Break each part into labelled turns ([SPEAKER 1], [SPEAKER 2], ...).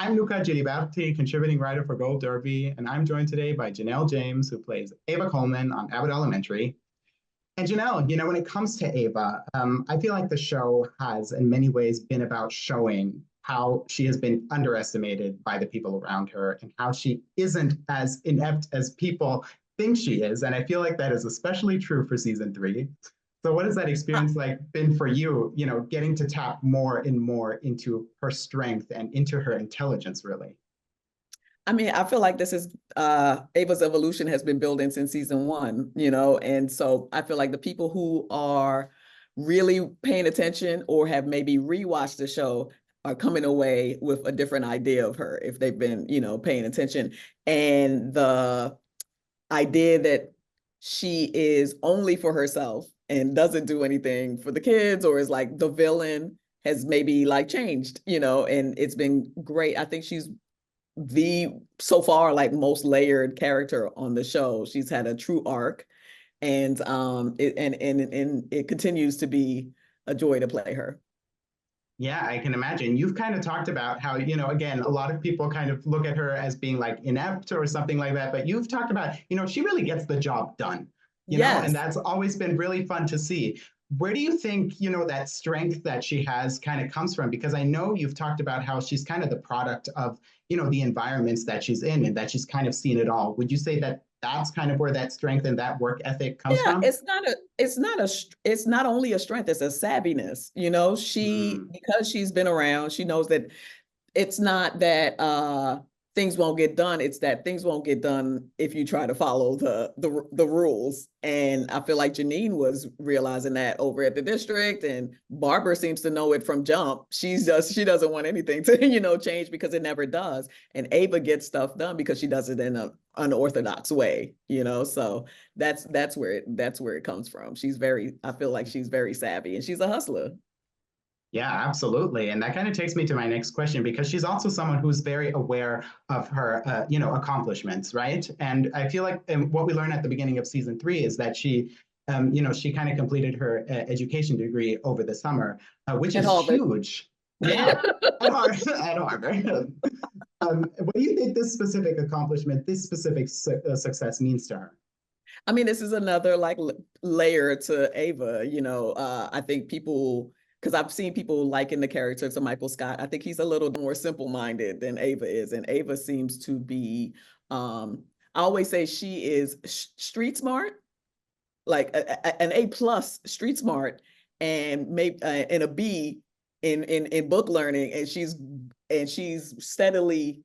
[SPEAKER 1] I'm Luca Giliberti, contributing writer for Gold Derby, and I'm joined today by Janelle James, who plays Ava Coleman on Abbott Elementary. And Janelle, when it comes to Ava, I feel like the show has, in many ways, been about showing how she has been underestimated by the people around her and how she isn't as inept as people think she is. And I feel like that is especially true for season 3. So what has that experience like been for you, getting to tap more and more into her strength and into her intelligence, really?
[SPEAKER 2] I mean, I feel like this is Ava's evolution has been building since season 1, and so I feel like the people who are really paying attention or have maybe rewatched the show are coming away with a different idea of her if they've been, paying attention. And the idea that she is only for herself and doesn't do anything for the kids or is like the villain has maybe like changed, and it's been great. I think she's the so far like most layered character on the show. She's had a true arc, and it continues to be a joy to play her.
[SPEAKER 1] Yeah, I can imagine. You've kind of talked about how, again, a lot of people kind of look at her as being like inept or something like that, but you've talked about, she really gets the job done, and
[SPEAKER 2] Yes.
[SPEAKER 1] that's always been really fun to see. Where do you think, that strength that she has kind of comes from? Because I know you've talked about how she's kind of the product of, the environments that she's in and that she's kind of seen it all. Would you say that that's kind of where that strength and that work ethic comes
[SPEAKER 2] Yeah,
[SPEAKER 1] from?
[SPEAKER 2] it's not only a strength, it's a savviness. Because she's been around, she knows that it's not that things won't get done. It's that things won't get done if you try to follow the rules. And I feel like Janine was realizing that over at the district, and Barbara seems to know it from jump. she doesn't want anything to change because it never does. And Ava gets stuff done because she does it in an unorthodox way. So that's where it comes from. I feel like she's very savvy and she's a hustler.
[SPEAKER 1] Yeah, absolutely. And that kind of takes me to my next question because she's also someone who's very aware of her, accomplishments, right? And I feel like what we learned at the beginning of season 3 is that she kind of completed her education degree over the summer, which
[SPEAKER 2] At
[SPEAKER 1] is
[SPEAKER 2] Harvard.
[SPEAKER 1] huge. Yeah, at Harvard. At Harvard. What do you think this specific accomplishment, this specific success means to her?
[SPEAKER 2] I mean, this is another like layer to Ava. I think people, because I've seen people liken the character to Michael Scott. I think he's a little more simple-minded than Ava is, and Ava seems to be. I always say she is street smart, like an A+ street smart, and maybe and a B in book learning, and she's steadily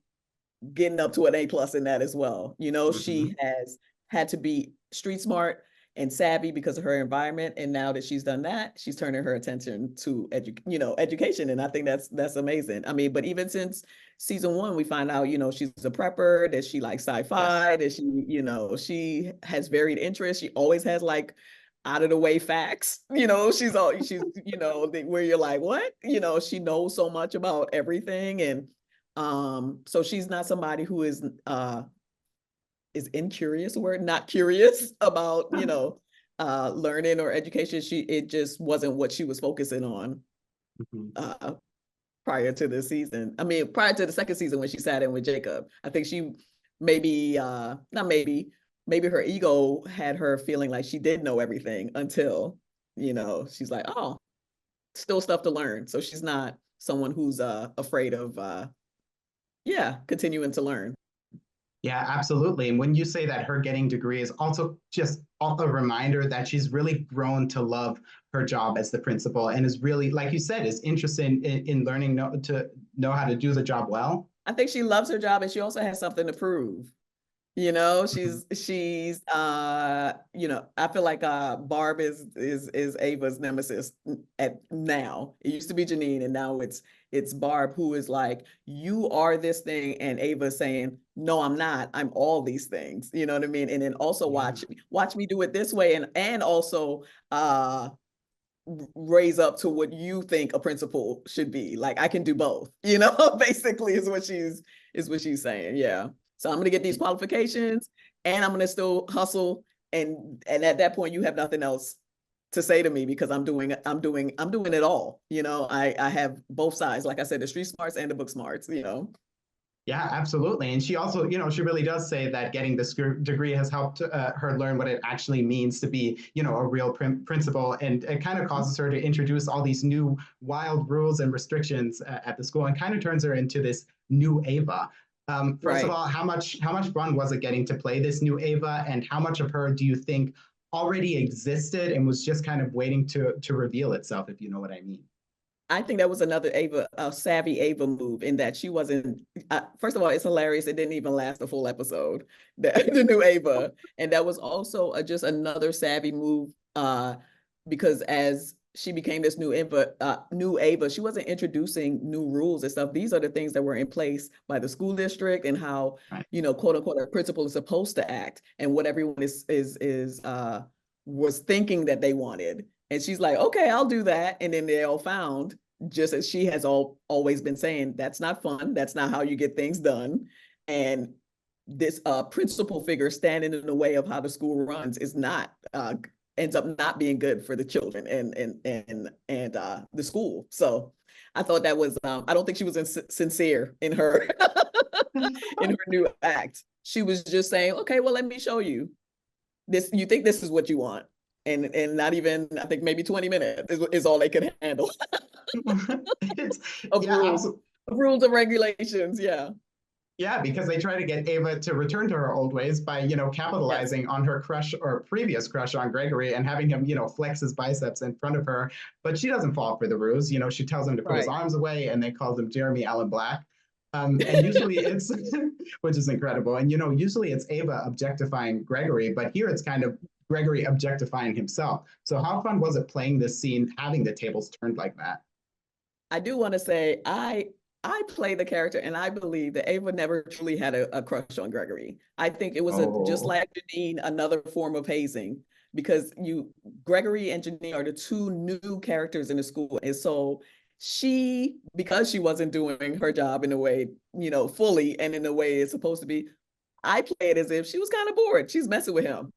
[SPEAKER 2] getting up to an A+ in that as well. She has had to be street smart and savvy because of her environment. And now that she's done that, she's turning her attention to education. And I think that's amazing. I mean, but even since season 1, we find out, she's a prepper, that she likes sci-fi,
[SPEAKER 1] Yes.
[SPEAKER 2] that she has varied interests. She always has like out of the way facts. Where you're like, what? She knows so much about everything. And so she's not somebody who is incurious, word, not curious about, learning or education. It just wasn't what she was focusing on prior to the season. I mean, prior to the second season when she sat in with Jacob. I think she maybe, not maybe her ego had her feeling like she did know everything until, she's like, oh, still stuff to learn. So she's not someone who's afraid of continuing to learn.
[SPEAKER 1] Yeah, absolutely. And when you say that her getting degree is also just a reminder that she's really grown to love her job as the principal and is really, like you said, is interested in learning to know how to do the job well.
[SPEAKER 2] I think she loves her job and she also has something to prove.
[SPEAKER 1] Mhm.
[SPEAKER 2] She's I feel like Barb is Ava's nemesis at now. It used to be Janine and now it's Barb, who is like, you are this thing, and Ava saying, no, I'm not. I'm all these things. You know what I mean? And then also
[SPEAKER 1] Yeah.
[SPEAKER 2] watch me do it this way, and also raise up to what you think a principal should be. Like I can do both, basically is what she's saying. Yeah. So I'm gonna get these qualifications and I'm gonna still hustle. And at that point you have nothing else to say to me because I'm doing it all. I have both sides. Like I said, the street smarts and the book smarts.
[SPEAKER 1] Yeah, absolutely. And she also, she really does say that getting this degree has helped her learn what it actually means to be, a real principal. And it kind of causes her to introduce all these new wild rules and restrictions at the school, and kind of turns her into this new Ava. First of
[SPEAKER 2] Right.
[SPEAKER 1] all, how much fun was it getting to play this new Ava, and how much of her do you think already existed and was just kind of waiting to reveal itself, if you know what I mean?
[SPEAKER 2] I think that was another Ava, a savvy Ava move in that she wasn't. First of all, it's hilarious. It didn't even last a full episode. The new Ava, and that was also just another savvy move. Because as she became this new Ava, she wasn't introducing new rules and stuff. These are the things that were in place by the school district and how
[SPEAKER 1] Right.
[SPEAKER 2] quote unquote a principal is supposed to act and what everyone is was thinking that they wanted. And she's like, okay, I'll do that. And then they all found, just as she has always been saying, that's not fun. That's not how you get things done. And this principal figure standing in the way of how the school runs is not ends up not being good for the children and the school. So I thought that was I don't think she was sincere in her in her new act. She was just saying, okay, well, let me show you this. You think this is what you want, and not even, I think maybe 20 minutes is all they could handle
[SPEAKER 1] It's,
[SPEAKER 2] of
[SPEAKER 1] yeah,
[SPEAKER 2] rules,
[SPEAKER 1] absolutely.
[SPEAKER 2] of rules and regulations. Yeah.
[SPEAKER 1] Yeah, because they try to get Ava to return to her old ways by,
[SPEAKER 2] Yes.
[SPEAKER 1] capitalizing on her crush or previous crush on Gregory and having him, flex his biceps in front of her. But she doesn't fall for the ruse. She tells him to put his
[SPEAKER 2] Right.
[SPEAKER 1] arms away, and they calls him Jeremy Allen Black. And usually it's, which is incredible. And, usually it's Ava objectifying Gregory, but here it's kind of Gregory objectifying himself. So how fun was it playing this scene, having the tables turned like that?
[SPEAKER 2] I do want to say I play the character, and I believe that Ava never truly had a crush on Gregory. I think it was just
[SPEAKER 1] Oh,
[SPEAKER 2] like Janine, another form of hazing, because Gregory and Janine are the two new characters in the school. And so because she wasn't doing her job in a way, fully and in the way it's supposed to be, I play it as if she was kind of bored. She's messing with him.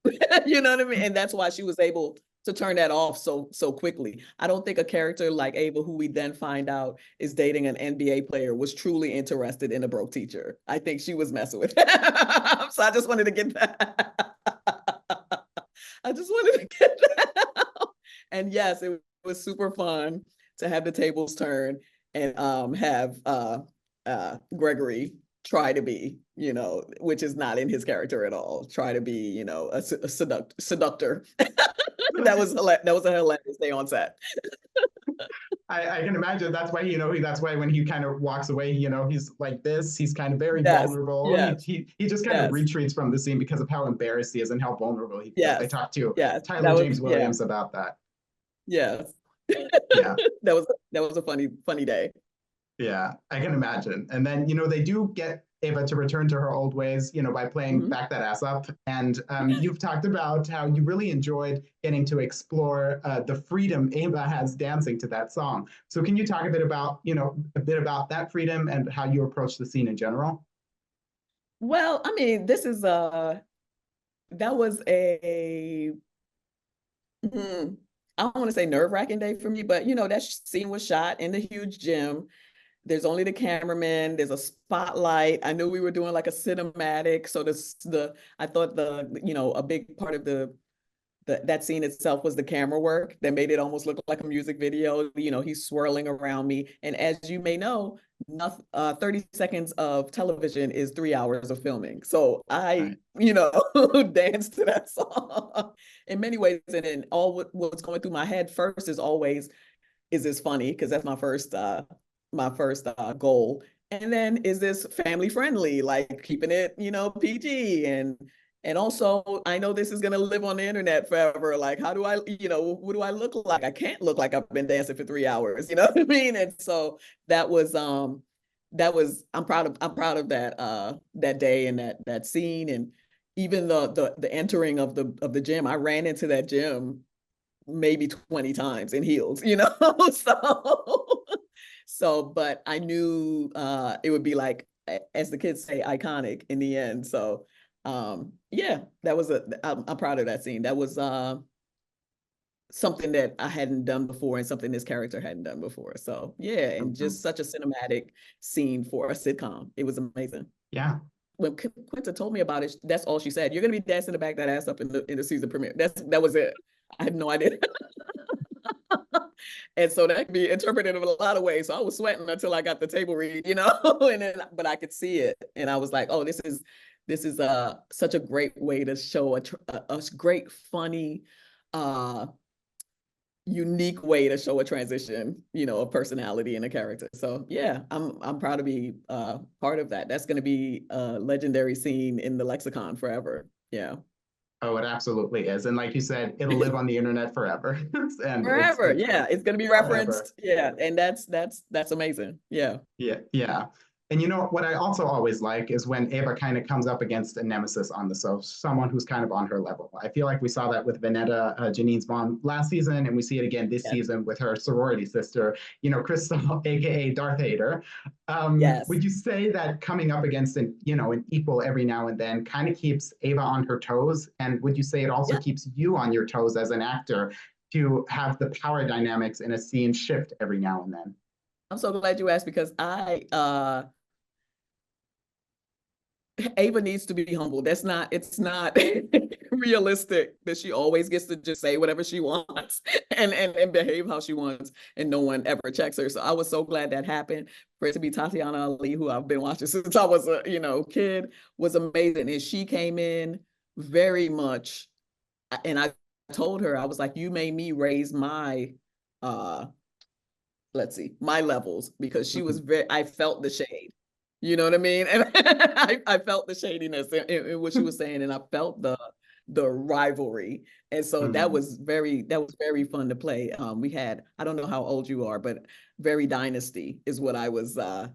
[SPEAKER 2] You know what I mean? And that's why she was able to turn that off so quickly. I don't think a character like Ava, who we then find out is dating an NBA player, was truly interested in a broke teacher. I think she was messing with him. So I just wanted to get that. I just wanted to get that out. And yes, it was super fun to have the tables turn and have Gregory try to be, which is not in his character at all, try to be, a seductor. That was a hilarious day on set.
[SPEAKER 1] I can imagine that's why, that's why when he kind of walks away, he's like this, he's kind of very
[SPEAKER 2] Yes,
[SPEAKER 1] vulnerable. He,
[SPEAKER 2] yes,
[SPEAKER 1] he, he just kind of
[SPEAKER 2] yes,
[SPEAKER 1] retreats from the scene because of how embarrassed he is and how vulnerable he feels. I
[SPEAKER 2] yes,
[SPEAKER 1] talked to
[SPEAKER 2] yes.
[SPEAKER 1] Tyler
[SPEAKER 2] That was,
[SPEAKER 1] James
[SPEAKER 2] yeah,
[SPEAKER 1] Williams about that.
[SPEAKER 2] yes.
[SPEAKER 1] Yeah.
[SPEAKER 2] That was a funny day.
[SPEAKER 1] Yeah, I can imagine. And then, they do get Ava to return to her old ways, by playing
[SPEAKER 2] Mhm.
[SPEAKER 1] Back That Ass Up. And you've talked about how you really enjoyed getting to explore the freedom Ava has dancing to that song. So can you talk a bit about that freedom and how you approach the scene in general?
[SPEAKER 2] Well, I mean, that was hmm, I don't want to say nerve-wracking day for me, but that scene was shot in the huge gym. There's only the cameraman, there's a spotlight. I knew we were doing like a cinematic. So I thought a big part of that scene itself was the camera work that made it almost look like a music video. He's swirling around me. And as you may know, 30 seconds of television is 3 hours of filming. So I,
[SPEAKER 1] Right.
[SPEAKER 2] danced to that song in many ways. And then what's going through my head first is always, is this funny? Because that's my first goal. And then, is this family friendly, like keeping it, PG? And also, I know this is going to live on the internet forever. Like, how do I, what do I look like? I can't look like I've been dancing for 3 hours. You know what I mean? And so that was, I'm proud of that day and that scene. And even the entering of the gym, I ran into that gym maybe 20 times in heels, but I knew it would be like, as the kids say, iconic in the end. So yeah, I'm proud of that scene. That was something that I hadn't done before and something this character hadn't done before. So yeah, and just such a cinematic scene for a sitcom. It was amazing.
[SPEAKER 1] Yeah.
[SPEAKER 2] When Quinta told me about it, that's all she said. You're gonna be dancing to back that ass up in the season premiere. That was it. I had no idea. And so that can be interpreted in a lot of ways. So I was sweating until I got the table read, and then but I could see it, and I was like, oh, this is such a great way to show a great, funny, unique way to show a transition, of personality in a character. So yeah, I'm proud to be part of that. That's going to be a legendary scene in the lexicon forever. Yeah.
[SPEAKER 1] Oh, it absolutely is. And like you said, it'll live on the internet forever. And
[SPEAKER 2] Forever. Yeah. It's going to be referenced.
[SPEAKER 1] Forever.
[SPEAKER 2] Yeah. And that's amazing. Yeah.
[SPEAKER 1] Yeah, yeah. And what I also always like is when Ava kind of comes up against a nemesis on the show, someone who's kind of on her level. I feel like we saw that with Vanetta, Janine's mom, last season, and we see it again this season with her sorority sister, Crystal, aka Darth Vader.
[SPEAKER 2] Yes.
[SPEAKER 1] Would you say that coming up against an equal every now and then kind of keeps Ava on her toes? And would you say it also keeps you on your toes as an actor to have the power dynamics in a scene shift every now and then?
[SPEAKER 2] I'm so glad you asked, because Ava needs to be humble. It's not realistic that she always gets to just say whatever she wants and behave how she wants, and no one ever checks her. So I was so glad that happened. For it to be Tatiana Ali, who I've been watching since I was a kid, was amazing. And she came in very much, and I told her, I was like, you made me raise my my levels, because she was I felt the shade. You know what I mean? And I felt the shadiness in what she was saying, and I felt the rivalry. And so that was very fun to play. We had, I don't know how old you are, but very Dynasty is what I was,
[SPEAKER 1] right.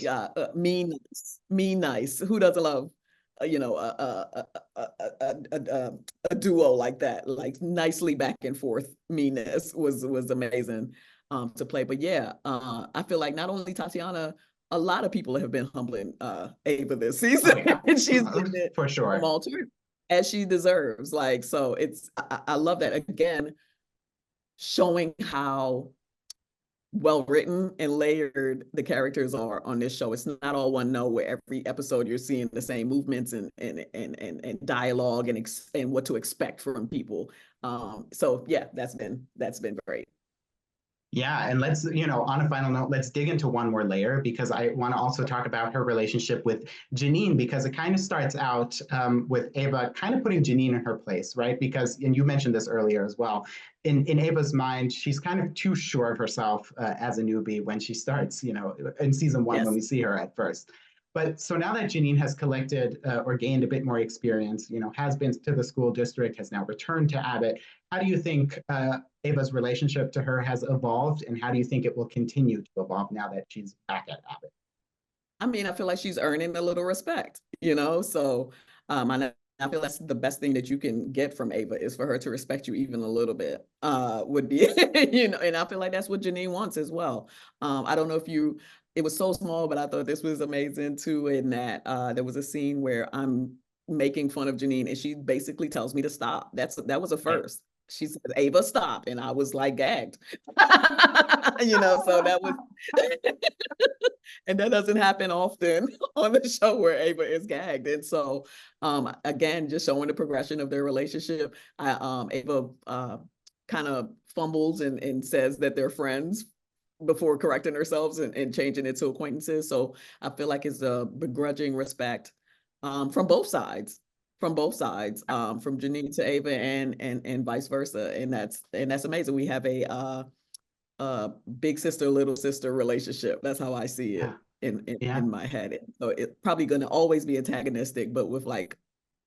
[SPEAKER 2] Yeah, mean nice. Who doesn't love, a duo like that? Like nicely back and forth meanness was amazing to play. But yeah, I feel like not only Tatiana, a lot of people have been humbling Ava this season, and she's getting it
[SPEAKER 1] for sure
[SPEAKER 2] from all too, as she deserves. Like, so I love that, again, showing how well written and layered the characters are on this show. It's not all one note, where every episode you're seeing the same movements and dialogue and what to expect from people. So yeah, that's been great.
[SPEAKER 1] Yeah, and let's, on a final note, let's dig into one more layer, because I want to also talk about her relationship with Janine, because it kind of starts out with Ava kind of putting Janine in her place, right? Because, and you mentioned this earlier as well, in Ava's mind, she's kind of too sure of herself as a newbie when she starts, in season one, when we see her at first. But so now that Janine has collected or gained a bit more experience, has been to the school district, has now returned to Abbott, how do you think Ava's relationship to her has evolved, and how do you think it will continue to evolve now that she's back at Abbott?
[SPEAKER 2] I mean, I feel like she's earning a little respect, so I feel that's the best thing that you can get from Ava, is for her to respect you even a little bit, would be, and I feel like that's what Janine wants as well. I don't know if it was so small, but I thought this was amazing too, in that there was a scene where I'm making fun of Janine, and she basically tells me to stop. That was a first. She said, Ava, stop. And I was like gagged, so that was, and that doesn't happen often on the show, where Ava is gagged. And so, again, just showing the progression of their relationship. Ava kind of fumbles and says that they're friends before correcting herself and changing it to acquaintances. So I feel like it's a begrudging respect from both sides. From Janine to Ava and vice versa. And that's amazing. We have a big sister, little sister relationship. That's how I see it in my head. So it's probably going to always be antagonistic, but with like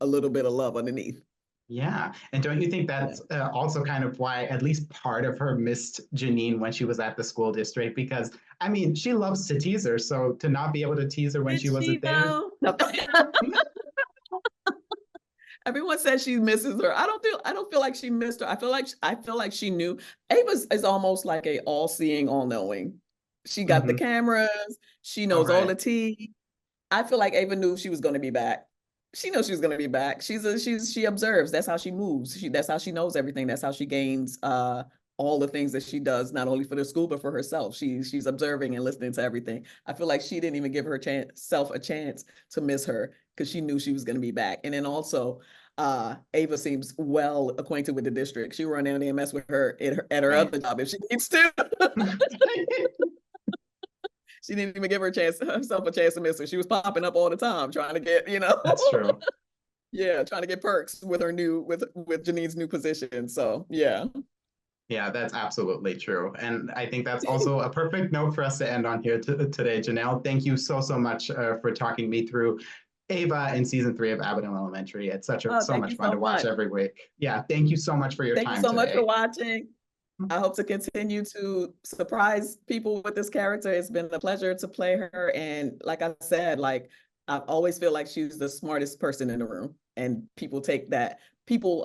[SPEAKER 2] a little bit of love underneath.
[SPEAKER 1] Yeah. And don't you think that's also kind of why at least part of her missed Janine when she was at the school district? Because, I mean, she loves to tease her. So to not be able to tease her when she wasn't there.
[SPEAKER 2] No. Everyone says she misses her. I don't feel like she missed her. I feel like she knew. Ava is almost like a all-seeing, all-knowing. She got the cameras. She knows all the tea. I feel like Ava knew she was going to be back. she knows she's going to be back. She observes. That's how she moves. That's how she knows everything. That's how she gains all the things that she does, not only for the school but for herself. She's observing and listening to everything. I feel like she didn't even give herself a chance to miss her because she knew she was going to be back. And then also, Ava seems well acquainted with the district. She run down there and mess with her at her other job if she needs to. She didn't even give herself a chance to miss her. She was popping up all the time trying to get,
[SPEAKER 1] That's true.
[SPEAKER 2] Yeah, trying to get perks with her with Janine's new position. So yeah.
[SPEAKER 1] Yeah, that's absolutely true. And I think that's also a perfect note for us to end on here today. Janelle, thank you so much for talking me through Ava in season 3 of Abbott Elementary. It's so much fun to watch every week. Yeah, thank you so much for your time today.
[SPEAKER 2] Thank you so much for watching. I hope to continue to surprise people with this character. It's been a pleasure to play her. And like I said, like I always feel like she's the smartest person in the room. And people take that, people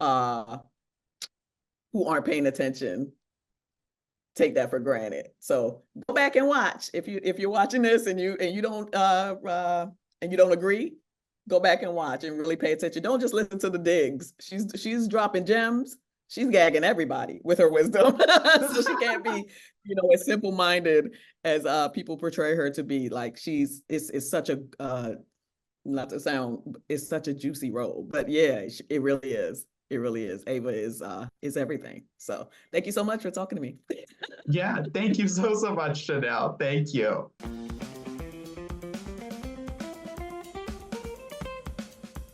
[SPEAKER 2] who aren't paying attention take that for granted. So go back and watch. If you're watching this and you don't agree, go back and watch and really pay attention. Don't just listen to the digs. She's dropping gems. She's gagging everybody with her wisdom. So she can't be, as simple-minded as people portray her to be. Like it's such a not to sound, it's such a juicy role, but yeah, it really is. It really is. Ava is everything. So thank you so much for talking to me.
[SPEAKER 1] Yeah, thank you so much, Janelle. Thank you.